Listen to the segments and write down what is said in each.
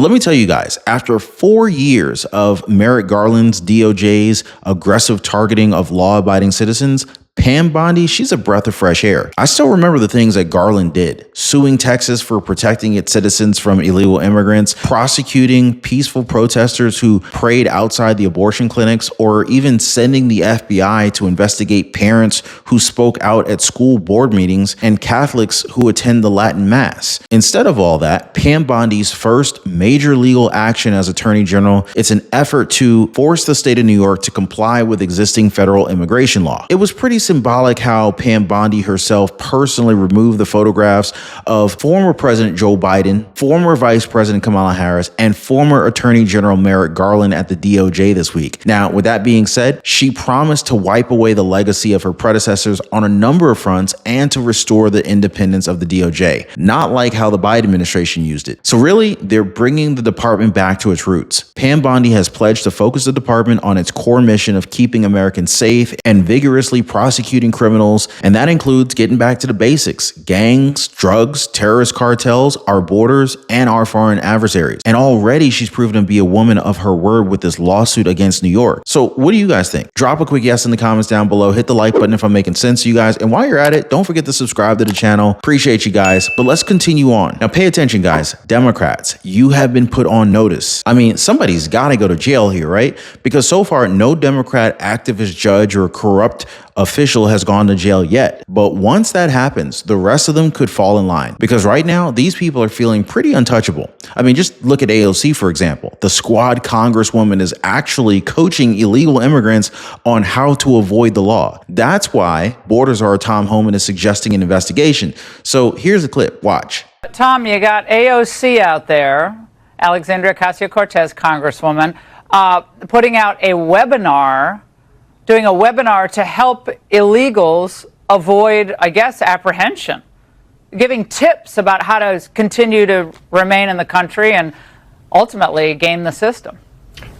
let me tell you guys, after 4 years of Merrick Garland's DOJ's aggressive targeting of law-abiding citizens, Pam Bondi, she's a breath of fresh air. I still remember the things that Garland did, suing Texas for protecting its citizens from illegal immigrants, prosecuting peaceful protesters who prayed outside the abortion clinics, or even sending the FBI to investigate parents who spoke out at school board meetings and Catholics who attend the Latin Mass. Instead of all that, Pam Bondi's first major legal action as Attorney General, it's an effort to force the state of New York to comply with existing federal immigration law. It was pretty symbolic how Pam Bondi herself personally removed the photographs of former President Joe Biden, former Vice President Kamala Harris, and former Attorney General Merrick Garland at the DOJ this week. Now, with that being said, she promised to wipe away the legacy of her predecessors on a number of fronts and to restore the independence of the DOJ, not like how the Biden administration used it. So really, they're bringing the department back to its roots. Pam Bondi has pledged to focus the department on its core mission of keeping Americans safe and vigorously prosecuting criminals, and that includes getting back to the basics: gangs, drugs, terrorist cartels, our borders, and our foreign adversaries. And already she's proven to be a woman of her word with this lawsuit against New York. So what do you guys think? Drop a quick yes in the comments down below. Hit the like button if I'm making sense to you guys. And while you're at it, don't forget to subscribe to the channel. Appreciate you guys. But let's continue on. Now pay attention, guys. Democrats, you have been put on notice. I mean, somebody's got to go to jail here, right? Because so far, no Democrat activist, judge, or corrupt official has gone to jail yet. But once that happens, the rest of them could fall in line, because right now these people are feeling pretty untouchable. I mean, just look at AOC, for example. The squad congresswoman is actually coaching illegal immigrants on how to avoid the law. That's why Border Czar Tom Homan is suggesting an investigation. So here's a clip. Watch. Tom, you got AOC out there, Alexandria Ocasio-Cortez, congresswoman, putting out a webinar, doing a webinar to help illegals avoid, I guess, apprehension, giving tips about how to continue to remain in the country and ultimately game the system.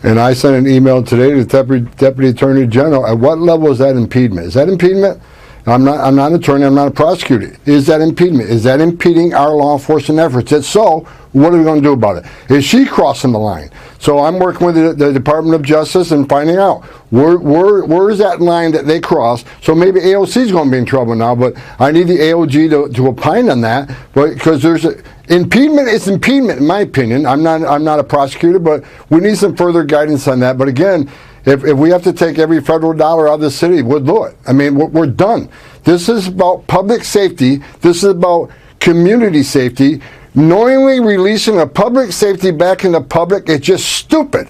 And I sent an email today to the Deputy Attorney General. At what level is that impediment? Is that impediment? I'm not an attorney, I'm not a prosecutor. Is that impediment? Is that impeding our law enforcement efforts? If so, what are we going to do about it? Is she crossing the line? So I'm working with the Department of Justice and finding out where is that line that they cross. So maybe AOC is going to be in trouble now, but I need the AOG to opine on that. But because there's impediment is impediment, in my opinion. I'm not a prosecutor, but we need some further guidance on that. But again, if we have to take every federal dollar out of the city, we'll do it. I mean, we're done. This is about public safety. This is about community safety. Knowingly releasing a public safety back in the public is just stupid.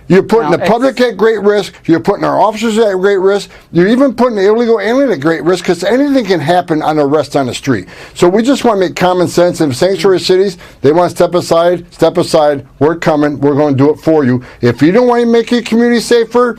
You're putting the public at great risk. You're putting our officers at great risk. You're even putting the illegal alien at great risk, because anything can happen on arrest on the street. So we just want to make common sense. In sanctuary cities, they want to step aside. Step aside. We're coming. We're going to do it for you. If you don't want to make your community safer,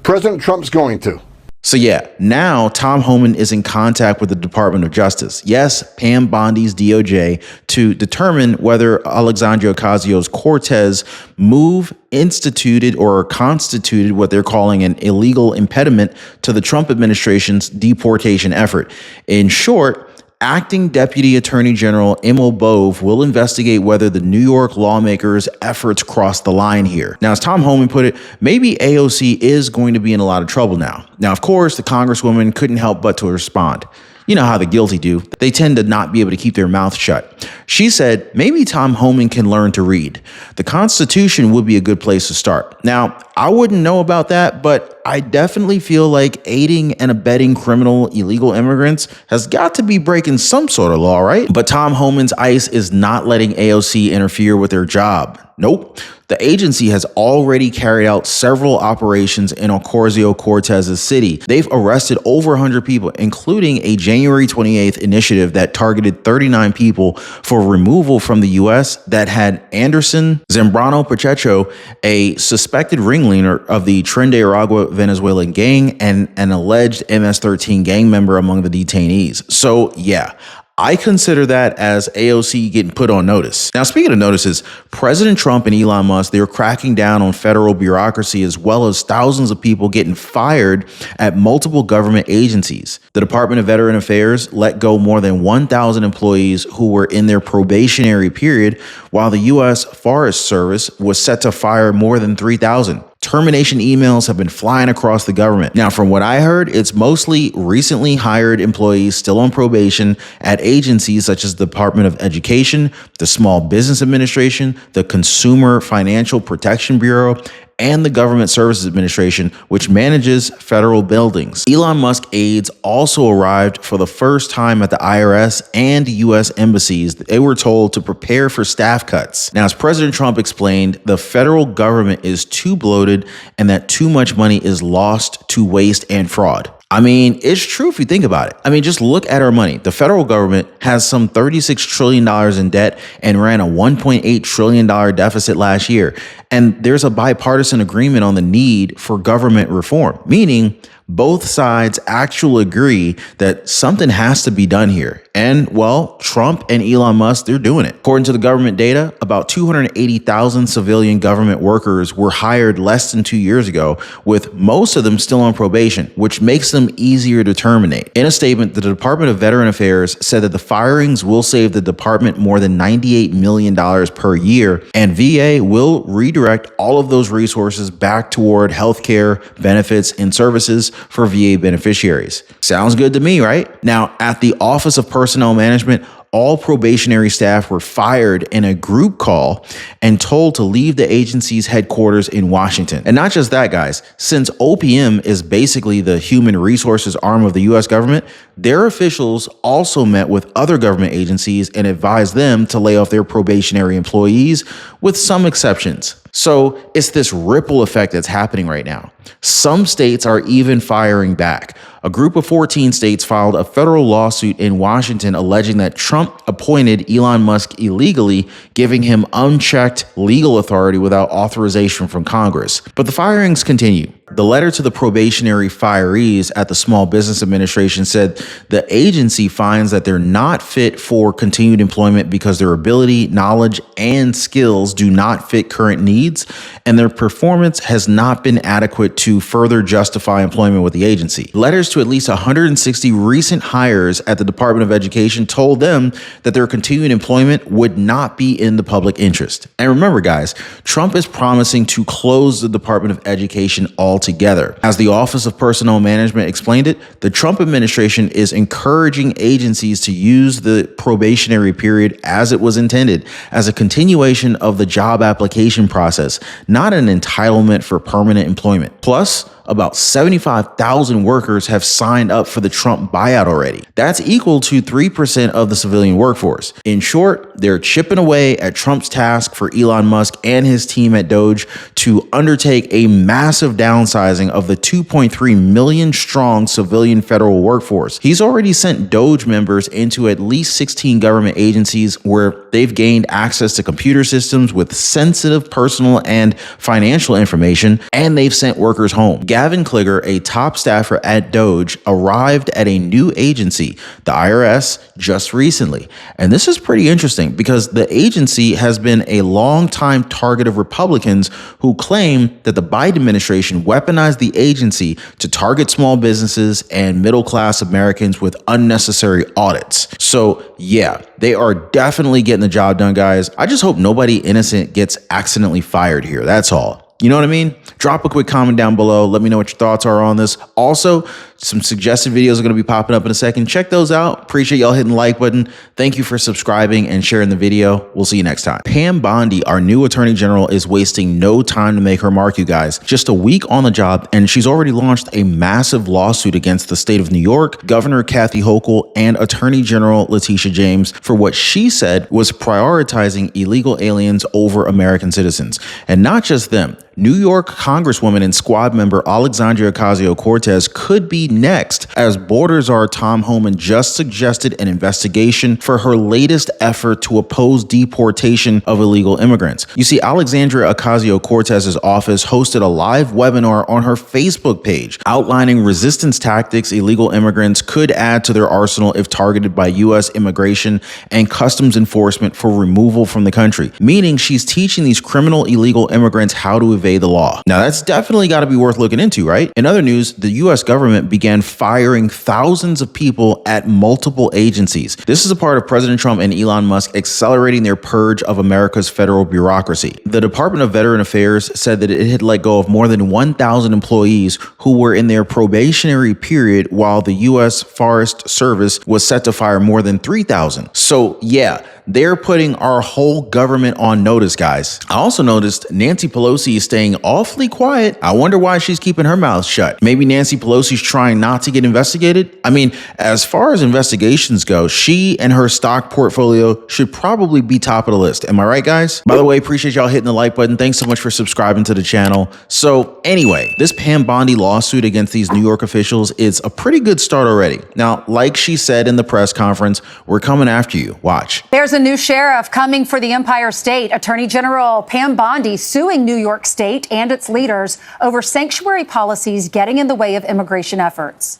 President Trump's going to. So yeah, now Tom Homan is in contact with the Department of Justice. Yes, Pam Bondi's DOJ, to determine whether Alexandria Ocasio-Cortez move instituted or constituted what they're calling an illegal impediment to the Trump administration's deportation effort. In short, Acting Deputy Attorney General Emil Bove will investigate whether the New York lawmakers' efforts crossed the line here. Now, as Tom Homan put it, maybe AOC is going to be in a lot of trouble now. Now, of course, the Congresswoman couldn't help but to respond. You know how the guilty do. They tend to not be able to keep their mouth shut. She said, maybe Tom Homan can learn to read. The Constitution would be a good place to start. Now, I wouldn't know about that, but I definitely feel like aiding and abetting criminal illegal immigrants has got to be breaking some sort of law, right? But Tom Homan's ICE is not letting AOC interfere with their job. Nope. The agency has already carried out several operations in Ocasio-Cortez's city. They've arrested over 100 people, including a January 28th initiative that targeted 39 people for removal from the U.S. that had Anderson Zambrano Pacheco, a suspected ringleader of the Tren de Aragua Venezuelan gang and an alleged MS-13 gang member, among the detainees. So yeah, I consider that as AOC getting put on notice. Now, speaking of notices, President Trump and Elon Musk, they're cracking down on federal bureaucracy as well as thousands of people getting fired at multiple government agencies. The Department of Veteran Affairs let go more than 1,000 employees who were in their probationary period, while the U.S. Forest Service was set to fire more than 3,000. Termination emails have been flying across the government. Now, from what I heard, it's mostly recently hired employees still on probation at agencies such as the Department of Education, the Small Business Administration, the Consumer Financial Protection Bureau, and the Government Services Administration, which manages federal buildings. Elon Musk aides also arrived for the first time at the IRS and U.S. embassies. They were told to prepare for staff cuts. Now, as President Trump explained, the federal government is too bloated and that too much money is lost to waste and fraud. I mean, it's true if you think about it. I mean, just look at our money. The federal government has some $36 trillion in debt and ran a $1.8 trillion deficit last year. And there's a bipartisan agreement on the need for government reform, meaning both sides actually agree that something has to be done here. And, well, Trump and Elon Musk, they're doing it. According to the government data, about 280,000 civilian government workers were hired less than 2 years ago, with most of them still on probation, which makes them easier to terminate. In a statement, the Department of Veteran Affairs said that the firings will save the department more than $98 million per year, and VA will redirect all of those resources back toward healthcare, benefits, and services for VA beneficiaries. Sounds good to me, right? Now, at the Office of Personnel Management, all probationary staff were fired in a group call and told to leave the agency's headquarters in Washington. And not just that, guys, since OPM is basically the human resources arm of the U.S. government, their officials also met with other government agencies and advised them to lay off their probationary employees, with some exceptions. So it's this ripple effect that's happening right now. Some states are even firing back. A group of 14 states filed a federal lawsuit in Washington alleging that Trump appointed Elon Musk illegally, giving him unchecked legal authority without authorization from Congress. But the firings continue. The letter to the probationary firees at the Small Business Administration said the agency finds that they're not fit for continued employment because their ability, knowledge, and skills do not fit current needs, and their performance has not been adequate to further justify employment with the agency. Letters to at least 160 recent hires at the Department of Education told them that their continued employment would not be in the public interest. And remember, guys, Trump is promising to close the Department of Education altogether. As the Office of Personnel Management explained it, the Trump administration is encouraging agencies to use the probationary period as it was intended, as a continuation of the job application process, not an entitlement for permanent employment. Plus, about 75,000 workers have signed up for the Trump buyout already. That's equal to 3% of the civilian workforce. In short, they're chipping away at Trump's task for Elon Musk and his team at Doge to undertake a massive downsizing of the 2.3 million strong civilian federal workforce. He's already sent Doge members into at least 16 government agencies where they've gained access to computer systems with sensitive personal and financial information, and they've sent workers home. Gavin Kliger, a top staffer at Doge, arrived at a new agency, the IRS, just recently. And this is pretty interesting because the agency has been a long-time target of Republicans who claim that the Biden administration weaponized the agency to target small businesses and middle-class Americans with unnecessary audits. So yeah, they are definitely getting the job done, guys. I just hope nobody innocent gets accidentally fired here. That's all. You know what I mean? Drop a quick comment down below. Let me know what your thoughts are on this. Also, some suggested videos are going to be popping up in a second. Check those out. Appreciate y'all hitting the like button. Thank you for subscribing and sharing the video. We'll see you next time. Pam Bondi, our new attorney general, is wasting no time to make her mark, you guys. Just a week on the job, and she's already launched a massive lawsuit against the state of New York, Governor Kathy Hochul, and Attorney General Letitia James for what she said was prioritizing illegal aliens over American citizens. And not just them. New York Congresswoman and squad member Alexandria Ocasio-Cortez could be next, as Border Czar Tom Homan just suggested an investigation for her latest effort to oppose deportation of illegal immigrants. You see, Alexandria Ocasio-Cortez's office hosted a live webinar on her Facebook page outlining resistance tactics illegal immigrants could add to their arsenal if targeted by U.S. immigration and customs enforcement for removal from the country, meaning she's teaching these criminal illegal immigrants how to evade the law. Now, that's definitely got to be worth looking into, right? In other news, the U.S. government began firing thousands of people at multiple agencies. This is a part of President Trump and Elon Musk accelerating their purge of America's federal bureaucracy. The Department of Veteran Affairs said that it had let go of more than 1,000 employees who were in their probationary period, while the U.S. Forest Service was set to fire more than 3,000. So yeah, they're putting our whole government on notice, guys. I also noticed Nancy Pelosi is staying awfully quiet. I wonder why she's keeping her mouth shut. Maybe Nancy Pelosi's trying not to get investigated? I mean, as far as investigations go, she and her stock portfolio should probably be top of the list. Am I right, guys? By the way, appreciate y'all hitting the like button. Thanks so much for subscribing to the channel. So anyway, this Pam Bondi lawsuit against these New York officials is a pretty good start already. Now, like she said in the press conference, we're coming after you. Watch. There's a new sheriff coming for the Empire State. Attorney General Pam Bondi suing New York State and its leaders over sanctuary policies getting in the way of immigration efforts.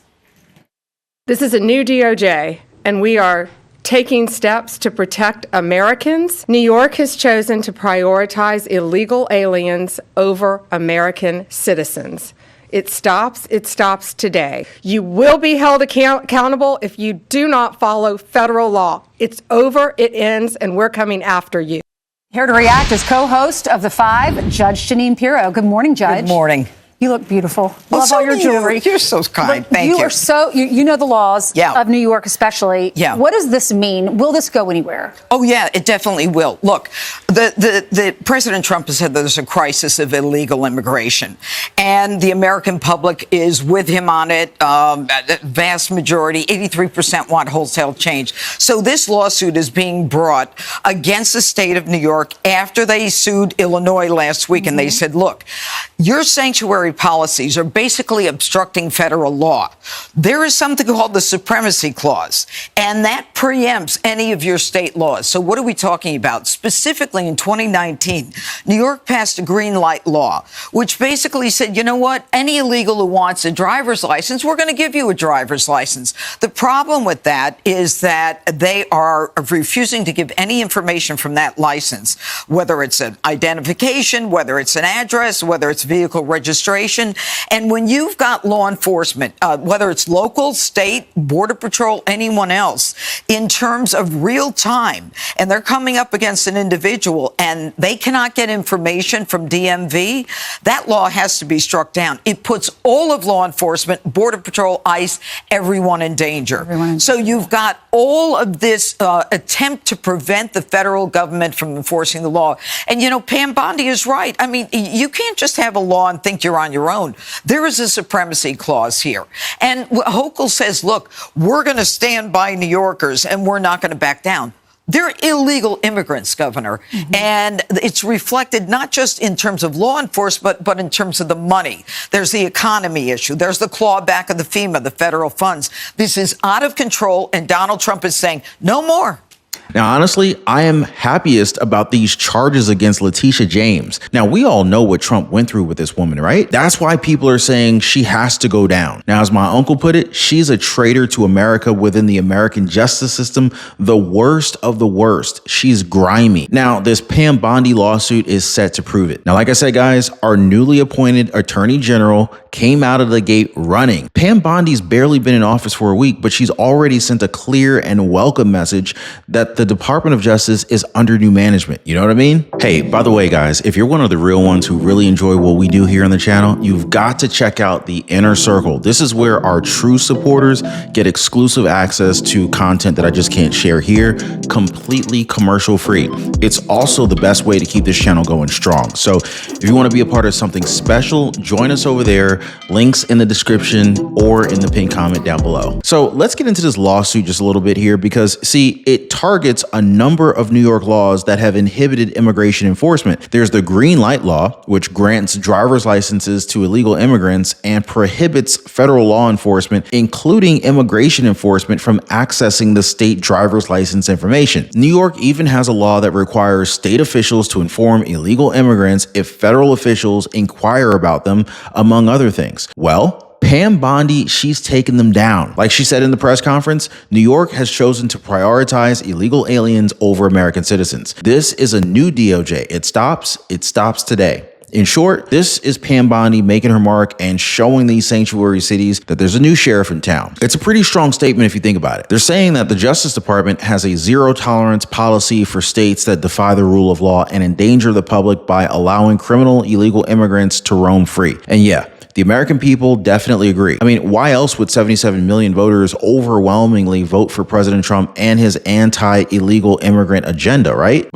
This is a new DOJ, and we are taking steps to protect Americans. New York has chosen to prioritize illegal aliens over American citizens. It stops today. You will be held accountable if you do not follow federal law. It's over, it ends, and we're coming after you. Here to react is co-host of The Five, Judge Janine Pirro. Good morning, Judge. Good morning. You look beautiful. Well, Love so all your do jewelry. You're so kind. Thank you. You are so, you know the laws of New York especially. Yeah. What does this mean? Will this go anywhere? Oh, yeah, it definitely will. Look, the President Trump has said that there's a crisis of illegal immigration, and the American public is with him on it. Vast majority, 83% want wholesale change. So this lawsuit is being brought against the state of New York after they sued Illinois last week, and they said, look, your sanctuary policies are basically obstructing federal law. There is something called the Supremacy Clause, and that preempts any of your state laws. So what are we talking about? Specifically in 2019, New York passed a green light law, which basically said, you know what? Any illegal who wants a driver's license, we're going to give you a driver's license. The problem with that is that they are refusing to give any information from that license, whether it's an identification, whether it's an address, whether it's vehicle registration. And when you've got law enforcement, whether it's local, state, border patrol, anyone else, in terms of real time, and they're coming up against an individual and they cannot get information from DMV, that law has to be struck down. It puts all of law enforcement, border patrol, ICE, everyone in danger. So you've got all of this attempt to prevent the federal government from enforcing the law. And, you know, Pam Bondi is right. I mean, you can't just have a law and think you're on your own. There is a supremacy clause here. And Hochul says, look, we're going to stand by New Yorkers and we're not going to back down. They're illegal immigrants, Governor, and it's reflected not just in terms of law enforcement, but in terms of the money. There's the economy issue. There's the clawback of the FEMA, the federal funds. This is out of control, and Donald Trump is saying, no more. Now, honestly, I am happiest about these charges against Letitia James. Now, we all know what Trump went through with this woman, right? That's why people are saying she has to go down. Now, as my uncle put it, she's a traitor to America within the American justice system, the worst of the worst. She's grimy. Now, this Pam Bondi lawsuit is set to prove it. Now, like I said, guys, our newly appointed Attorney General came out of the gate running. Pam Bondi's barely been in office for a week, but she's already sent a clear and welcome message that the Department of Justice is under new management. You know what I mean? Hey, by the way, guys, if you're one of the real ones who really enjoy what we do here on the channel, you've got to check out the Inner Circle. This is where our true supporters get exclusive access to content that I just can't share here, completely commercial free. It's also the best way to keep this channel going strong. So if you want to be a part of something special, join us over there. Links in the description or in the pinned comment down below. So let's get into this lawsuit just a little bit here because, see, it targets a number of New York laws that have inhibited immigration enforcement. There's the green light law, which grants driver's licenses to illegal immigrants and prohibits federal law enforcement, including immigration enforcement, from accessing the state driver's license information. New York even has a law that requires state officials to inform illegal immigrants if federal officials inquire about them, among other things. Well, Pam Bondi, she's taken them down. Like she said in the press conference, New York has chosen to prioritize illegal aliens over American citizens. This is a new DOJ. It stops today. In short, this is Pam Bondi making her mark and showing these sanctuary cities that there's a new sheriff in town. It's a pretty strong statement if you think about it. They're saying that the Justice Department has a zero-tolerance policy for states that defy the rule of law and endanger the public by allowing criminal illegal immigrants to roam free. And yeah, the American people definitely agree. I mean, why else would 77 million voters overwhelmingly vote for President Trump and his anti-illegal immigrant agenda, right?